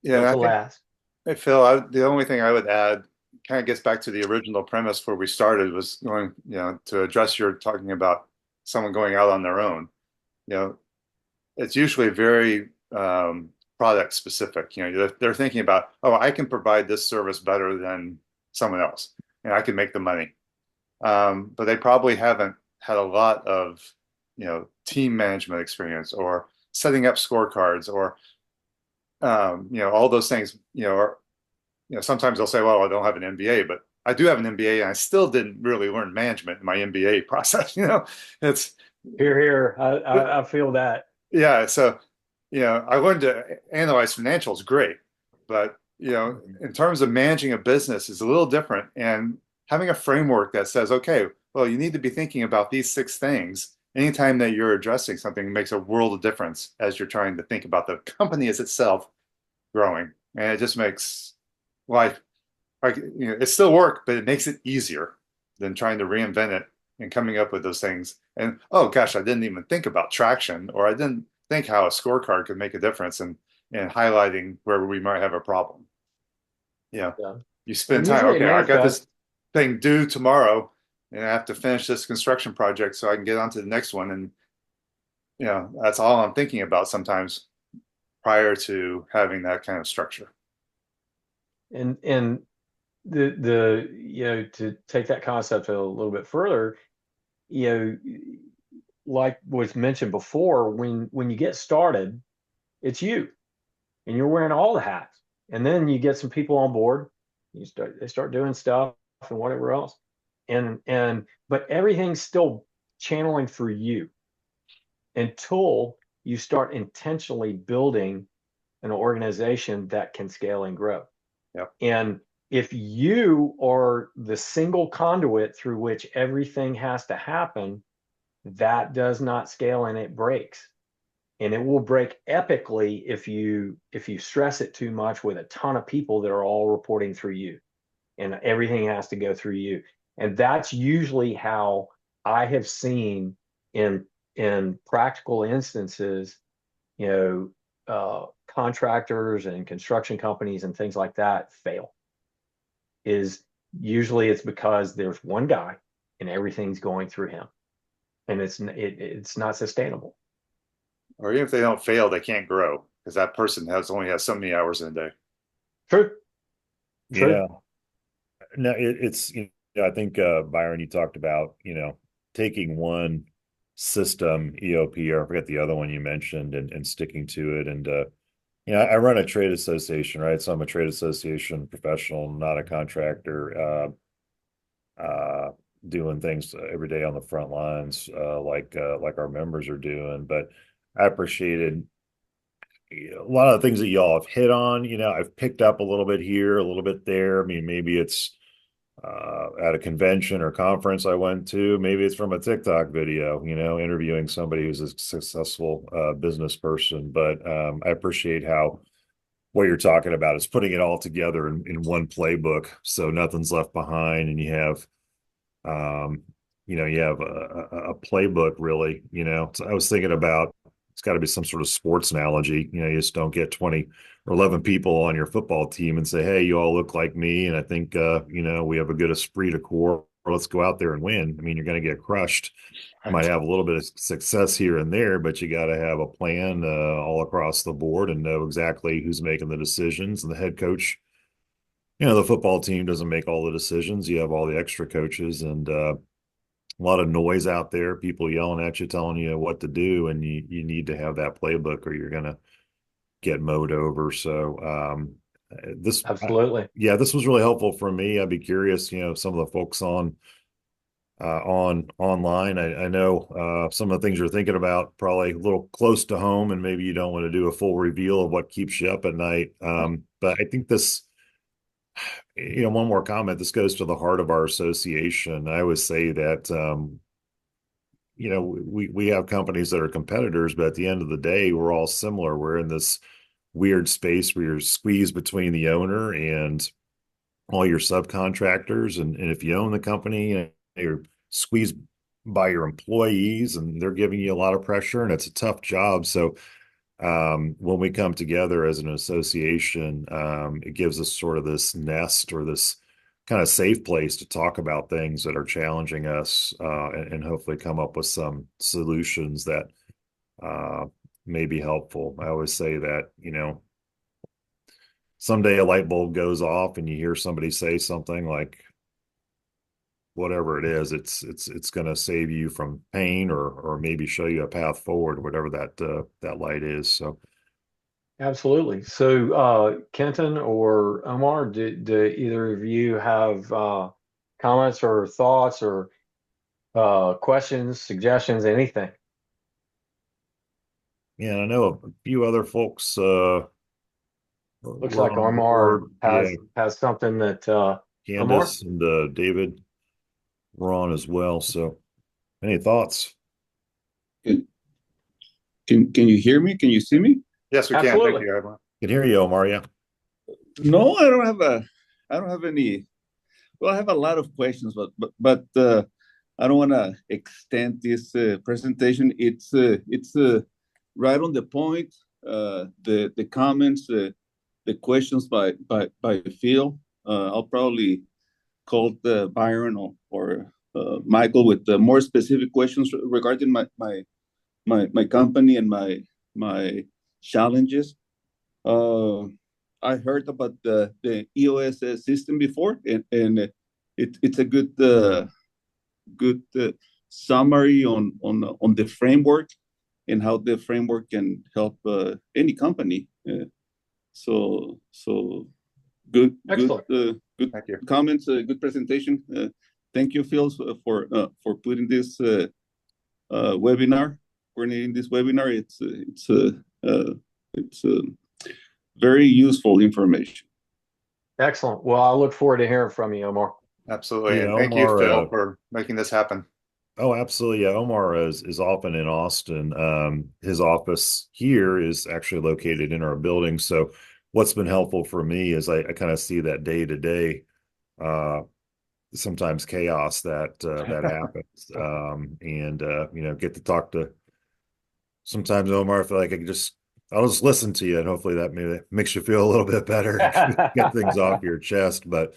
yeah, Built I to think, last. hey, Phil, the only thing I would add kind of gets back to the original premise where we started was going, to address your talking about someone going out on their own. You know, it's usually very product specific. They're thinking about, oh, I can provide this service better than someone else, and I can make the money. But they probably haven't had a lot of, team management experience or setting up scorecards or, all those things, or, sometimes they'll say, well, I don't have an MBA, but I do have an MBA and I still didn't really learn management in my MBA process. It's, Here, here. I feel that. yeah. So, I learned to analyze financials, great. But, in terms of managing a business is a little different. And having a framework that says, okay, well, you need to be thinking about these 6 things anytime that you're addressing something makes a world of difference as you're trying to think about the company as itself growing. And it just makes life like, it's still work, but it makes it easier than trying to reinvent it and coming up with those things. And oh gosh, I didn't even think about traction, or I didn't think how a scorecard could make a difference in highlighting where we might have a problem. Yeah. You spend And time, usually it okay, I got manifests. this thing due tomorrow and I have to finish this construction project so I can get on to the next one. And that's all I'm thinking about sometimes prior to having that kind of structure. And the to take that concept a little bit further, you know, like was mentioned before, when you get started, it's you and you're wearing all the hats. And then you get some people on board, they start doing stuff and whatever else. And but everything's still channeling through you until you start intentionally building an organization that can scale and grow. Yep. And if you are the single conduit through which everything has to happen, that does not scale and it breaks. And it will break epically if you stress it too much with a ton of people that are all reporting through you and everything has to go through you. And that's usually how I have seen in practical instances, contractors and construction companies and things like that fail. Is usually it's because there's one guy and everything's going through him, and it's not sustainable. Or even if they don't fail, they can't grow because that person only has so many hours in a day. True. Yeah. No, I think Byron, you talked about, taking one system, EOP, or I forget the other one you mentioned, and sticking to it. And I run a trade association, right? So I'm a trade association professional, not a contractor, doing things every day on the front lines, like our members are doing. But I appreciated a lot of the things that y'all have hit on. I've picked up a little bit here, a little bit there. I mean, maybe it's at a convention or conference I went to. Maybe it's from a TikTok video, interviewing somebody who's a successful business person. But I appreciate how what you're talking about is putting it all together in one playbook, so nothing's left behind, and um, you have a playbook really. So I was thinking about it's got to be some sort of sports analogy. You just don't get 20 or 11 people on your football team and say, hey, you all look like me. And I think, we have a good esprit de corps. Or let's go out there and win. I mean, you're going to get crushed. You might have a little bit of success here and there, but you got to have a plan all across the board and know exactly who's making the decisions. And the head coach, the football team doesn't make all the decisions. You have all the extra coaches and a lot of noise out there, people yelling at you, telling you what to do. And you need to have that playbook or you're going to get mowed over. So Absolutely. yeah, this was really helpful for me. I'd be curious, some of the folks on online. I know some of the things you're thinking about probably a little close to home, and maybe you don't want to do a full reveal of what keeps you up at night. But I think this, one more comment. This goes to the heart of our association. I always say that we have companies that are competitors, but at the end of the day, we're all similar. We're in this weird space where you're squeezed between the owner and all your subcontractors. And if you own the company, you're squeezed by your employees and they're giving you a lot of pressure and it's a tough job. So when we come together as an association, it gives us sort of this nest or this kind of safe place to talk about things that are challenging us and hopefully come up with some solutions that may be helpful. I always say that, someday a light bulb goes off and you hear somebody say something like whatever it is, it's going to save you from pain or maybe show you a path forward, whatever that light is. So Absolutely. So, Kenton or Omar, do either of you have comments or thoughts or questions, suggestions, anything? yeah, I know a few other folks Looks were like on Omar board. Yeah, has something that Omar. Candace and David were on as well. So any thoughts? Can, can you hear me? Can you see me? Yes, we can. Thank Absolutely. you, everyone. Can hear you, Omar. Yeah. No, I don't have any. Well, I have a lot of questions, but I don't want to extend this presentation. It's right on the point. The comments, the questions by Phil. I'll probably call Byron or Michael with more specific questions regarding my company and my challenges. Uh, I heard about the EOS system before, and it's a good summary on the framework and how the framework can help any company. So Excellent. good Thank you. comments, good presentation. Thank you, Phil, for putting this webinar, coordinating this webinar. It's very useful information. Excellent. Well, I look forward to hearing from you, Omar. Absolutely. Yeah, And thank you, Omar. Phil, for making this happen. Oh, absolutely. Yeah, Omar is often in Austin. His office here is actually located in our building. So what's been helpful for me is I kind of see that day to day, sometimes chaos that happens. And get to talk to sometimes Omar. I feel like I'll just listen to you and hopefully that maybe makes you feel a little bit better, get things off your chest. But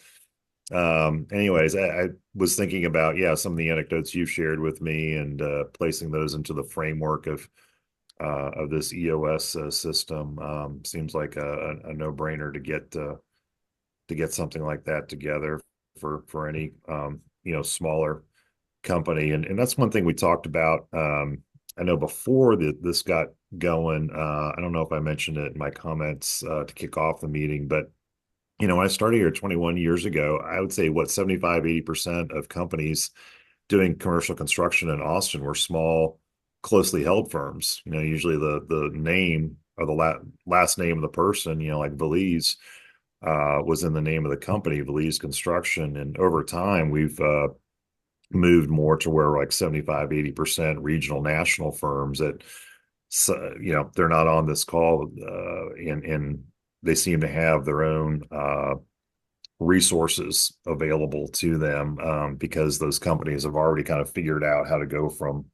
anyways, I was thinking about, yeah, some of the anecdotes you've shared with me and placing those into the framework of this EOS system. Seems like a no-brainer to get something like that together for any smaller company. And that's one thing we talked about. I know before this got going, I don't know if I mentioned it in my comments to kick off the meeting, but when I started here 21 years ago, I would say 75-80% of companies doing commercial construction in Austin were small, closely held firms. Usually the name or the last name of the person, like Valise, was in the name of the company, Valise Construction. And over time, we've moved more to where like 75-80% regional national firms that, they're not on this call, and they seem to have their own resources available to them, because those companies have already kind of figured out how to go from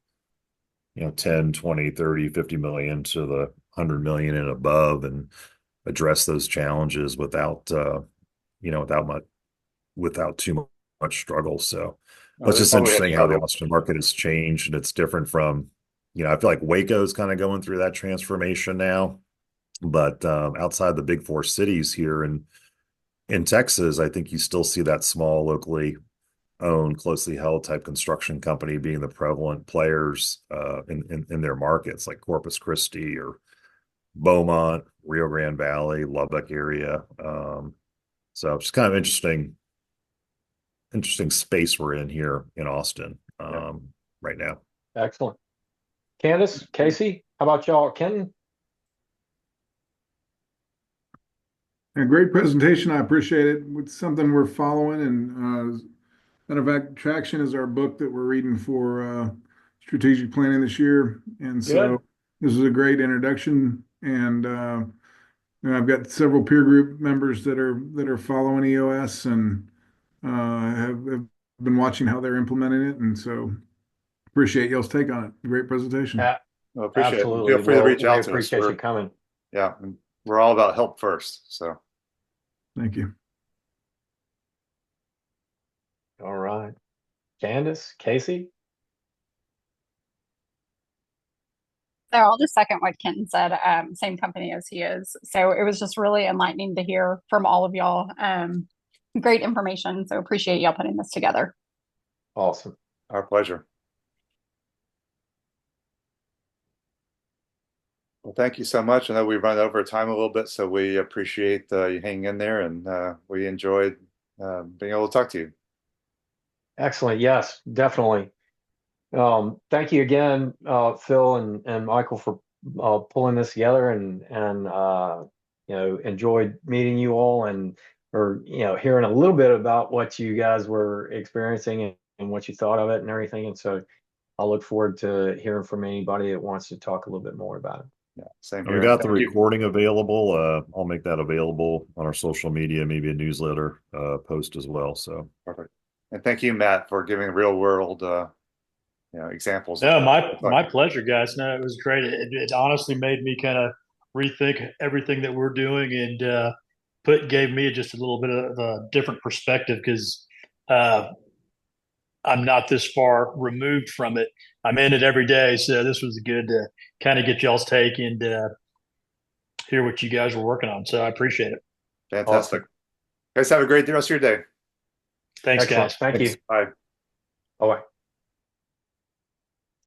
10, 20, 30, 50 million to the 100 million and above and address those challenges without too much struggle. So it's They just probably have interesting how the struggled. Austin market has changed, and it's different from, I feel like Waco's kind of going through that transformation now. But outside the big four cities here in Texas, I think you still see that small, locally owned, closely held type construction company being the prevalent players in their markets, like Corpus Christi or Beaumont, Rio Grande Valley, Lubbock area. So it's kind of interesting space we're in here in Austin Yeah. right now. Excellent. Candace, Casey, how about y'all? Kenton? A great presentation. I appreciate it. It's something we're following, and matter of fact, Traction is our book that we're reading for strategic planning this year. And so Good. this is a great introduction. And I've got several peer group members that are following EOS and have been watching how they're implementing it. And so appreciate y'all's take on it. Great presentation. Well, appreciate it. And Absolutely. feel free to Well, reach we out to us. appreciate you coming. Yeah, and we're all about help first. So Thank you. All right. Candace, Casey? So I'll just second what Kenton said. Same company as he is. So it was just really enlightening to hear from all of y'all. Great information. So appreciate y'all putting this together. Awesome. Our pleasure. Well, thank you so much. I know we run over time a little bit, so we appreciate you hanging in there, and we enjoyed being able to talk to you. Excellent. Yes, definitely. Thank you again, Phil and Michael, for pulling this together, and enjoyed meeting you all, and hearing a little bit about what you guys were experiencing, and what you thought of it and everything. And so I'll look forward to hearing from anybody that wants to talk a little bit more about it. Yeah, same We here. got the Thank you. recording available. I'll make that available on our social media, maybe a newsletter post as well. So Perfect. And thank you, Matt, for giving real world examples. No, my pleasure, guys. No, it was great. It honestly made me kind of rethink everything that we're doing, and gave me just a little bit of a different perspective, because I'm not this far removed from it. I'm in it every day, so this was good to kind of get y'all's take and hear what you guys were working on. So I appreciate it. Fantastic. Awesome. Guys, have a great rest of your day. Thanks, Excellent. guys. Thank you. Bye. Bye.